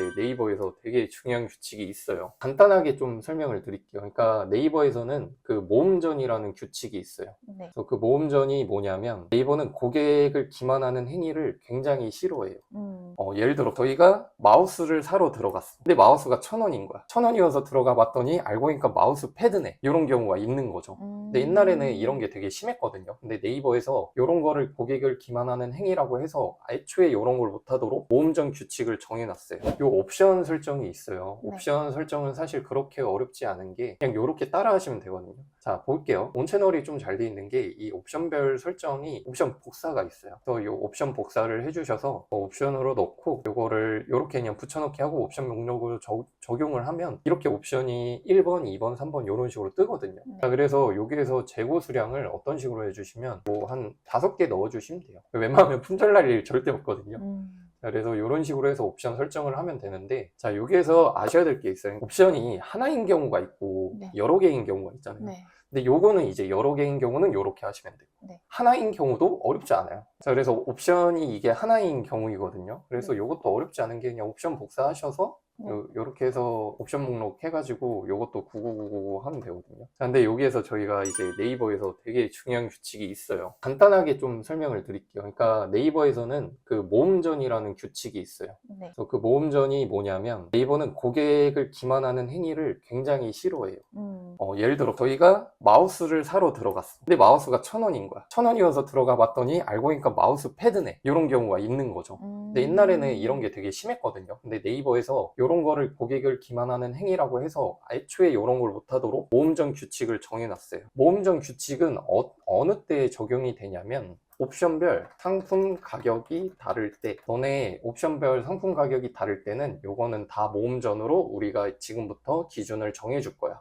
이제 네이버에서 되게 중요한 규칙이 있어요. 간단하게 좀 설명을 드릴게요. 그러니까 네이버에서는 그 모음전이라는 규칙이 있어요. 네. 그래서 그 모음전이 뭐냐면 네이버는 고객을 기만하는 행위를 굉장히 싫어해요. 예를 들어 저희가 마우스를 사러 들어갔어. 근데 마우스가 1,000원인 거야. 1,000원이어서 들어가 봤더니 알고 보니까 마우스 패드네. 이런 경우가 있는 거죠. 근데 옛날에는 이런 게 되게 심했거든요. 근데 네이버에서 이런 거를 고객을 기만하는 행위라고 해서 애초에 이런 걸 못하도록 모음전 규칙을 정해놨어요. 이 옵션 설정이 있어요. 네. 옵션 설정은 사실 그렇게 어렵지 않은 게 그냥 이렇게 따라 하시면 되거든요. 자, 볼게요. 온 채널이 좀 잘 돼 있는 게 이 옵션별 설정이 옵션 복사가 있어요. 그래서 이 옵션 복사를 해주셔서 옵션으로 넣고 이거를 이렇게 그냥 붙여넣기 하고 옵션 목록을 적용을 하면 이렇게 옵션이 1번, 2번, 3번 이런 식으로 뜨거든요. 네. 자, 그래서 여기에서 재고 수량을 어떤 식으로 해주시면 뭐 한 5개 넣어주시면 돼요. 웬만하면 품절날 일 절대 없거든요. 그래서 이런 식으로 해서 옵션 설정을 하면 되는데, 자, 여기에서 아셔야 될 게 있어요. 옵션이 하나인 경우가 있고 네. 여러 개인 경우가 있잖아요. 네. 근데 요거는 이제 여러 개인 경우는 이렇게 하시면 돼요. 네. 하나인 경우도 어렵지 않아요. 자, 그래서 옵션이 이게 하나인 경우이거든요. 그래서 네. 요것도 어렵지 않은 게 그냥 옵션 복사하셔서 네. 요렇게 해서 옵션 목록 해가지고 요것도 9999 하면 되거든요. 자, 근데 여기에서 저희가 이제 네이버에서 되게 중요한 규칙이 있어요. 간단하게 좀 설명을 드릴게요. 그러니까 네이버에서는 그 모음전이라는 규칙이 있어요. 네. 그래서 그 모음전이 뭐냐면 네이버는 고객을 기만하는 행위를 굉장히 싫어해요. 예를 들어 저희가 마우스를 사러 들어갔어. 근데 마우스가 1,000원인 거야. 1,000원이어서 들어가 봤더니 알고 보니까 마우스 패드네. 이런 경우가 있는 거죠. 근데 옛날에는 이런 게 되게 심했거든요. 근데 네이버에서 이런 거를 고객을 기만하는 행위라고 해서 애초에 이런 걸 못하도록 모음전 규칙을 정해놨어요. 모음전 규칙은 어느 때에 적용이 되냐면 옵션별 상품 가격이 다를 때, 너네 옵션별 상품 가격이 다를 때는 요거는 다 모음전으로 우리가 지금부터 기준을 정해줄 거야.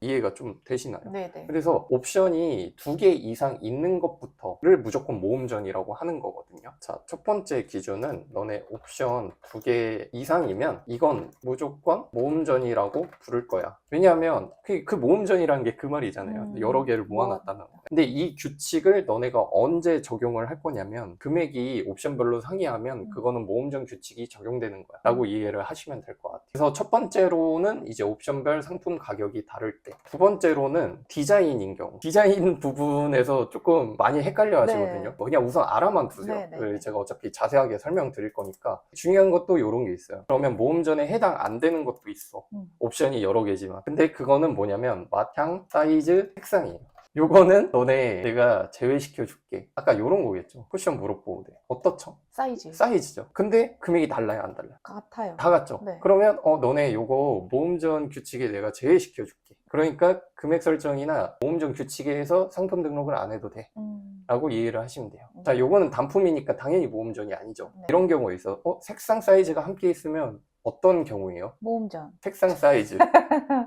이해가 좀 되시나요? 네네. 그래서 옵션이 2개 이상 있는 것부터를 무조건 모음전이라고 하는 거거든요. 자, 첫 번째 기준은 너네 옵션 2개 이상이면 이건 무조건 모음전이라고 부를 거야. 왜냐하면 그 모음전이라는 게 그 말이잖아요. 여러 개를 모아놨다는 거. 근데 이 규칙을 너네가 언제 적용을 할 거냐면 금액이 옵션별로 상이하면 그거는 모음전 규칙이 적용되는 거야 라고 이해를 하시면 될 것 같아요. 그래서 첫 번째로는 이제 옵션별 상품 가격이 다를 때, 두 번째로는 디자인인 경우, 디자인 부분에서 조금 많이 헷갈려 하시거든요. 네. 그냥 우선 알아만 두세요. 네. 제가 어차피 자세하게 설명드릴 거니까. 중요한 것도 이런 게 있어요. 그러면 모음전에 해당 안 되는 것도 있어. 옵션이 여러 개지만. 근데 그거는 뭐냐면 맛향, 사이즈, 색상이에요. 요거는 너네 내가 제외시켜 줄게. 아까 요런 거겠죠. 쿠션 무릎 보호대 어떻죠? 사이즈. 사이즈죠. 근데 금액이 달라요, 안 달라요? 같아요. 다 같죠? 네. 그러면 너네 요거 모음전 규칙에 내가 제외시켜 줄게. 그러니까 금액 설정이나 모음전 규칙에서 상품 등록을 안 해도 돼 라고 이해를 하시면 돼요. 자, 요거는 단품이니까 당연히 모음전이 아니죠. 네. 이런 경우에 있어. 색상 사이즈가 함께 있으면 어떤 경우예요? 모음전. 색상 사이즈.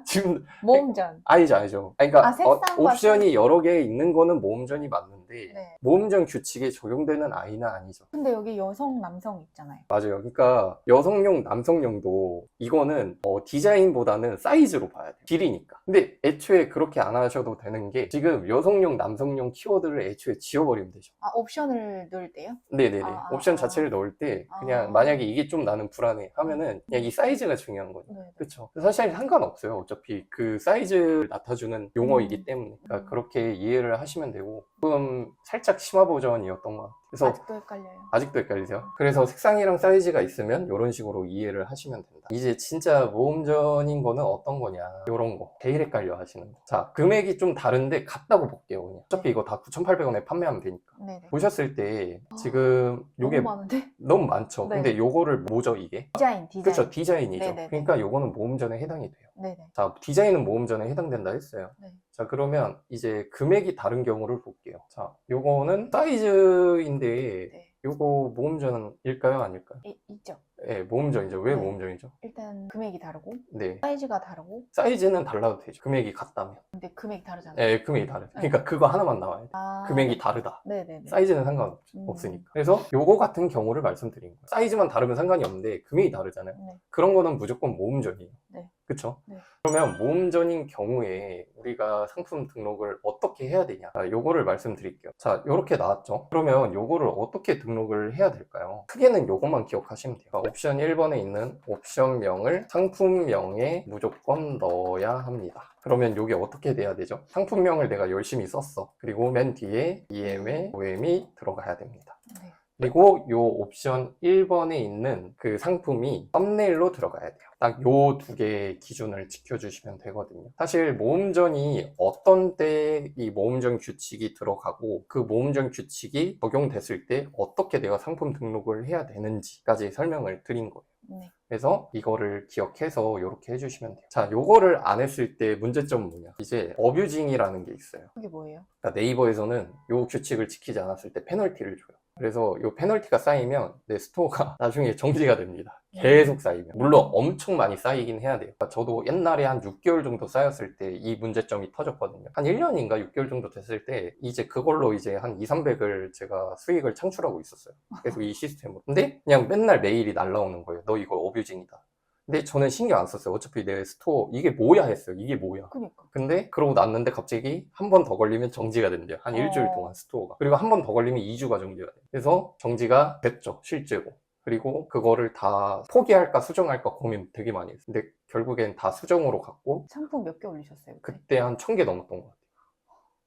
지금 모음전. 아니죠. 그러니까 색상과 옵션이 여러 개 있는 거는 모음전이 맞는데 네. 모음전 규칙에 적용되는 아이는 아니죠. 근데 여기 여성, 남성 있잖아요. 맞아요. 그러니까 여성용, 남성용도 이거는 디자인보다는 사이즈로 봐야 돼요. 길이니까. 근데 애초에 그렇게 안 하셔도 되는 게 지금 여성용, 남성용 키워드를 애초에 지워버리면 되죠. 옵션을 넣을 때요? 네네네. 옵션 자체를 넣을 때 그냥 만약에 이게 좀 나는 불안해 하면은 그냥 이 사이즈가 중요한 거죠. 네. 그렇죠. 사실 상관없어요. 어차피 그 사이즈를 나타주는 용어이기 때문에. 그러니까 그렇게 이해를 하시면 되고, 조금 살짝 심화 버전이었던 것 같아요. 그래서 아직도 헷갈려요. 아직도 헷갈리세요? 그래서 색상이랑 사이즈가 있으면 이런 식으로 이해를 하시면 된다. 이제 진짜 모음전인 거는 어떤 거냐, 이런 거 제일 헷갈려 하시는 거. 자, 금액이 좀 다른데 같다고 볼게요. 그냥 어차피 이거 다 9,800원에 판매하면 되니까. 네네. 보셨을 때 지금 요게 너무 많은데? 너무 많죠. 네. 근데 요거를 뭐죠, 이게? 디자인. 그렇죠, 디자인이죠. 네네네. 그러니까 요거는 모음전에 해당이 돼요. 네네. 자, 디자인은 모음전에 해당된다 했어요. 네. 자, 그러면 이제 금액이 다른 경우를 볼게요. 자, 요거는 사이즈인데 네. 요거 모음전일까요, 아닐까요? 있죠. 네, 모음전이죠. 왜 네. 모음전이죠? 일단 금액이 다르고 네, 사이즈가 다르고 사이즈는 달라도 되죠. 금액이 같다면. 근데 금액이 다르잖아요. 네, 금액이 다르죠. 그러니까 그거 하나만 나와야 돼. 금액이 다르다. 네네네. 사이즈는 상관없으니까. 그래서 요거 같은 경우를 말씀드린 거예요. 사이즈만 다르면 상관이 없는데 금액이 다르잖아요. 네. 그런 거는 무조건 모음전이에요. 네. 그쵸? 네. 그러면 모음전인 경우에 우리가 상품 등록을 어떻게 해야 되냐, 요거를 말씀드릴게요. 자, 요렇게 나왔죠? 그러면 요거를 어떻게 등록을 해야 될까요? 크게는 요것만 기억하시면 돼요. 옵션 1번에 있는 옵션명을 상품명에 무조건 넣어야 합니다. 그러면 이게 어떻게 돼야 되죠? 상품명을 내가 열심히 썼어. 그리고 맨 뒤에 EM에 OM이 들어가야 됩니다. 네. 그리고 요 옵션 1번에 있는 그 상품이 썸네일로 들어가야 돼요. 딱 요 두 개의 기준을 지켜주시면 되거든요. 사실 모음전이 어떤 때 이 모음전 규칙이 들어가고 그 모음전 규칙이 적용됐을 때 어떻게 내가 상품 등록을 해야 되는지까지 설명을 드린 거예요. 네. 그래서 이거를 기억해서 이렇게 해주시면 돼요. 자, 요거를 안 했을 때 문제점은 뭐냐? 이제 어뷰징이라는 게 있어요. 그게 뭐예요? 그러니까 네이버에서는 요 규칙을 지키지 않았을 때 페널티를 줘요. 그래서 요 페널티가 쌓이면 내 스토어가 나중에 정지가 됩니다. 계속 쌓이면. 물론 엄청 많이 쌓이긴 해야 돼요. 그러니까 저도 옛날에 한 6개월 정도 쌓였을 때 이 문제점이 터졌거든요. 한 1년인가 6개월 정도 됐을 때 이제 그걸로 이제 한 200~300을 제가 수익을 창출하고 있었어요. 계속 이 시스템으로. 근데 그냥 맨날 메일이 날라오는 거예요. 너 이거 어뷰징이다. 근데 저는 신경 안 썼어요. 어차피 내 스토어 이게 뭐야 했어요. 이게 뭐야. 그니까. 근데 그러고 났는데 갑자기 한 번 더 걸리면 정지가 된대요. 한 일주일 동안 스토어가. 그리고 한 번 더 걸리면 2주가 정지가 돼요. 그래서 정지가 됐죠. 실제로. 그리고 그거를 다 포기할까 수정할까 고민 되게 많이 했어요. 근데 결국엔 다 수정으로 갔고 상품 몇 개 올리셨어요? 그때 한 1000개 넘었던 것 같아요.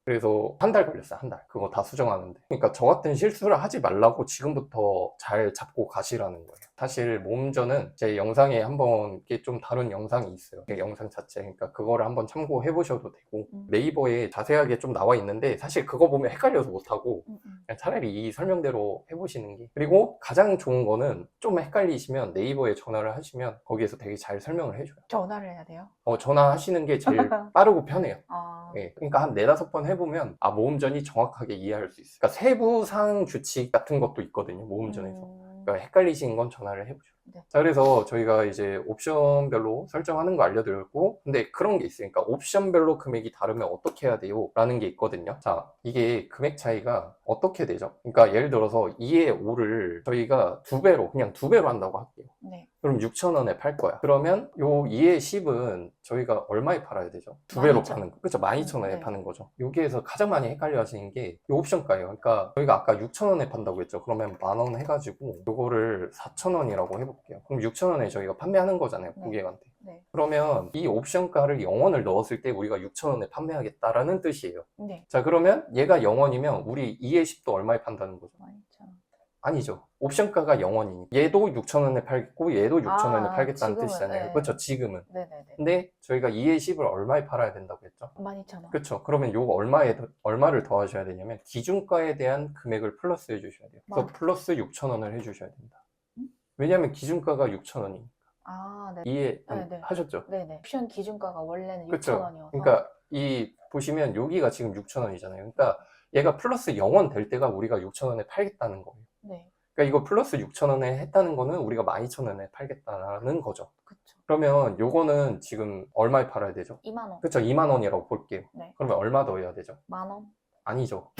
그래서 한 달 걸렸어요. 한 달. 그거 다 수정하는데. 그러니까 저 같은 실수를 하지 말라고 지금부터 잘 잡고 가시라는 거예요. 사실 모음전은 제 영상에 한번 이게 좀 다른 영상이 있어요. 영상 자체. 그러니까 그거를 한번 참고해 보셔도 되고 네이버에 자세하게 좀 나와 있는데 사실 그거 보면 헷갈려서 못하고 그냥 차라리 이 설명대로 해보시는 게. 그리고 가장 좋은 거는 좀 헷갈리시면 네이버에 전화를 하시면 거기에서 되게 잘 설명을 해줘요. 전화를 해야 돼요? 전화하시는 게 제일 빠르고 편해요. 아, 예, 그러니까 한 4~5번 해보면 모음전이 정확하게 이해할 수 있어요. 그러니까 세부상 규칙 같은 것도 있거든요. 모음전에서. 그러니까 헷갈리신 건 전화를 해보죠. 네. 자, 그래서 저희가 이제 옵션별로 설정하는 거 알려드렸고, 근데 그런 게 있으니까 옵션별로 금액이 다르면 어떻게 해야 돼요? 라는 게 있거든요. 자, 이게 금액 차이가 어떻게 되죠? 그러니까 예를 들어서 2의 5를 저희가 그냥 두 배로 한다고 할게요. 네. 그럼 6,000원에 팔 거야. 그러면 요 2의 10은 저희가 얼마에 팔아야 되죠? 두 배로 12,000. 파는 거. 그렇죠. 12,000원에 네. 파는 거죠. 여기에서 가장 많이 헷갈려 하시는 게 이 옵션가예요. 그러니까 저희가 아까 6,000원에 판다고 했죠. 그러면 10,000원 해가지고 요거를 4,000원이라고 해볼게요. 그럼 6,000원에 저희가 판매하는 거잖아요. 네. 고객한테. 네. 그러면 이 옵션가를 0원을 넣었을 때 우리가 6,000원에 판매하겠다라는 뜻이에요. 네. 자, 그러면 얘가 0원이면 우리 2의 10도 얼마에 판다는 거죠? 12,000. 아니죠. 옵션가가 0원이니까 얘도 6,000원에 팔겠고 얘도 6,000원에 팔겠다는 지금은, 뜻이잖아요. 네. 그렇죠. 지금은. 네네네. 근데 저희가 2의 10을 얼마에 팔아야 된다고 했죠? 12,000원. 그렇죠. 그러면 요거 얼마를 더하셔야 되냐면 기준가에 대한 금액을 플러스 해주셔야 돼요. 그래서 플러스 6,000원을 해주셔야 됩니다. 왜냐하면 기준가가 6,000원이니까. 아, 네. 이해 네네. 하셨죠? 네네. 옵션 기준가가 원래는 그쵸. 6,000원이어서. 그러니까 보시면 여기가 지금 6,000원이잖아요. 그러니까 얘가 플러스 0원 될 때가 우리가 6,000원에 팔겠다는 거예요. 네. 그러니까 이거 플러스 6,000원에 했다는 거는 우리가 12,000원에 팔겠다는 거죠. 그쵸. 그러면 요거는 지금 얼마에 팔아야 되죠? 2만원. 그쵸, 2만 원이라고 볼게요. 네. 그러면 얼마 더 해야 되죠? 만원. 아니죠.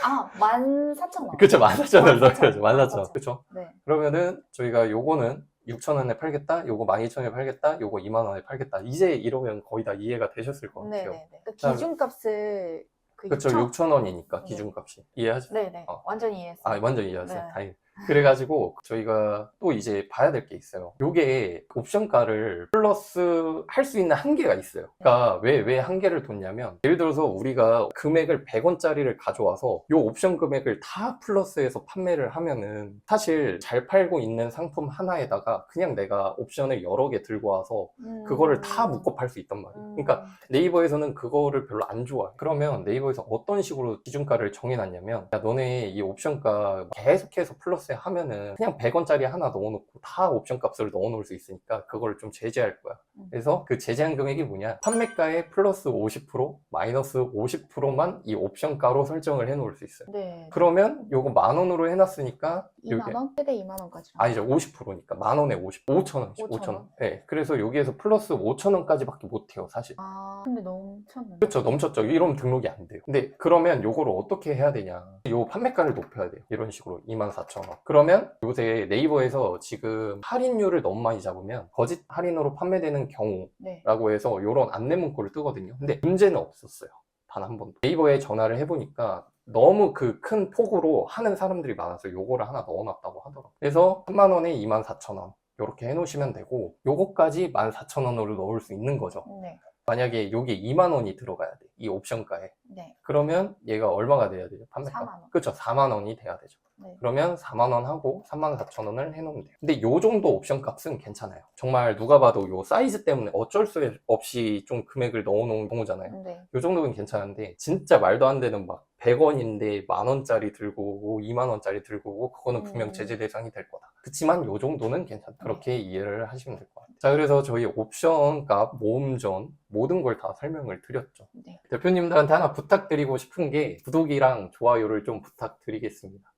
아, 14,000원. 그쵸, 14,000원을 더 해야죠. 14,000원. 14,000원. 그쵸. 네. 그러면은 저희가 요거는 6,000원에 팔겠다, 요거 12,000원에 팔겠다, 요거 2만 원에 팔겠다. 이제 이러면 거의 다 이해가 되셨을 것 같아요. 네네네. 그 기준값을 그쵸, 6,000원이니까 기준값이. 이해하죠? 네네. 완전히 이해했어요. 완전 이해하세요. 네. 다행히. 그래가지고 저희가 또 이제 봐야 될 게 있어요. 요게 옵션가를 플러스 할 수 있는 한계가 있어요. 그러니까 왜 한계를 뒀냐면 예를 들어서 우리가 금액을 100원짜리를 가져와서 요 옵션 금액을 다 플러스해서 판매를 하면은 사실 잘 팔고 있는 상품 하나에다가 그냥 내가 옵션을 여러 개 들고 와서 그거를 다 묶어 팔 수 있단 말이에요. 그러니까 네이버에서는 그거를 별로 안 좋아해. 그러면 네이버에서 어떤 식으로 기준가를 정해놨냐면 야, 너네 이 옵션가 계속해서 플러스 하면은 그냥 100원짜리 하나 넣어놓고 다 옵션 값을 넣어놓을 수 있으니까 그걸 좀 제재할 거야. 그래서 그 제재한 금액이 뭐냐? 판매가의 플러스 50%, 마이너스 50%만 이 옵션가로 설정을 해놓을 수 있어요. 네. 그러면 요거 10,000원으로 해놨으니까 2만원? 최대 2만원까지. 아니죠. 50%니까 만원에 5,000원. 5,000원. 네. 그래서 여기에서 플러스 5,000원까지밖에 못해요, 사실. 아, 근데 넘쳤는데. 그렇죠. 넘쳤죠. 이러면 등록이 안 돼요. 근데 그러면 요거를 어떻게 해야 되냐. 요 판매가를 높여야 돼요. 이런 식으로 24,000원. 그러면 요새 네이버에서 지금 할인율을 너무 많이 잡으면 거짓 할인으로 판매되는 경우라고 네. 해서 요런 안내 문구를 뜨거든요. 근데 문제는 없었어요. 단 한 번도. 네이버에 전화를 해보니까 너무 그 큰 폭으로 하는 사람들이 많아서 요거를 하나 넣어놨다고 하더라고요. 그래서 3만 원에 24,000원 이렇게 해놓으시면 되고, 요거까지 14,000원으로 넣을 수 있는 거죠. 네. 만약에 여기에 2만 원이 들어가야 돼, 이 옵션가에. 네. 그러면 얘가 얼마가 돼야 되죠? 판매가? 4만 원. 그렇죠. 4만 원이 돼야 되죠. 네. 그러면 4만 원 하고 34,000원을 해놓으면 돼요. 근데 요 정도 옵션 값은 괜찮아요. 정말 누가 봐도 요 사이즈 때문에 어쩔 수 없이 좀 금액을 넣어놓은 경우잖아요. 네. 요 정도는 괜찮은데, 진짜 말도 안 되는 막 100원인데 만 원짜리 들고 오고 2만 원짜리 들고 오고, 그거는 분명 제재 대상이 될 거다. 그렇지만 요 정도는 괜찮다. 그렇게 이해를 하시면 될 것 같아요. 자, 그래서 저희 옵션 값, 모음 전 모든 걸 다 설명을 드렸죠. 네. 대표님들한테 하나 부탁드리고 싶은 게 구독이랑 좋아요를 좀 부탁드리겠습니다.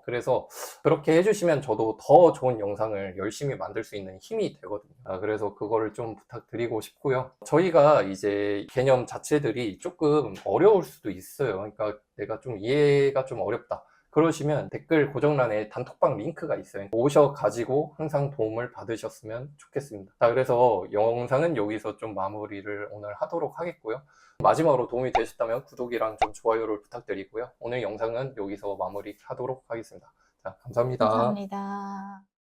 그래서 그렇게 해주시면 저도 더 좋은 영상을 열심히 만들 수 있는 힘이 되거든요. 그래서 그거를 좀 부탁드리고 싶고요. 저희가 이제 개념 자체들이 조금 어려울 수도 있어요. 그러니까 내가 좀 이해가 좀 어렵다, 그러시면 댓글 고정란에 단톡방 링크가 있어요. 오셔가지고 항상 도움을 받으셨으면 좋겠습니다. 자, 그래서 영상은 여기서 좀 마무리를 오늘 하도록 하겠고요. 마지막으로 도움이 되셨다면 구독이랑 좀 좋아요를 부탁드리고요. 오늘 영상은 여기서 마무리하도록 하겠습니다. 자, 감사합니다. 감사합니다.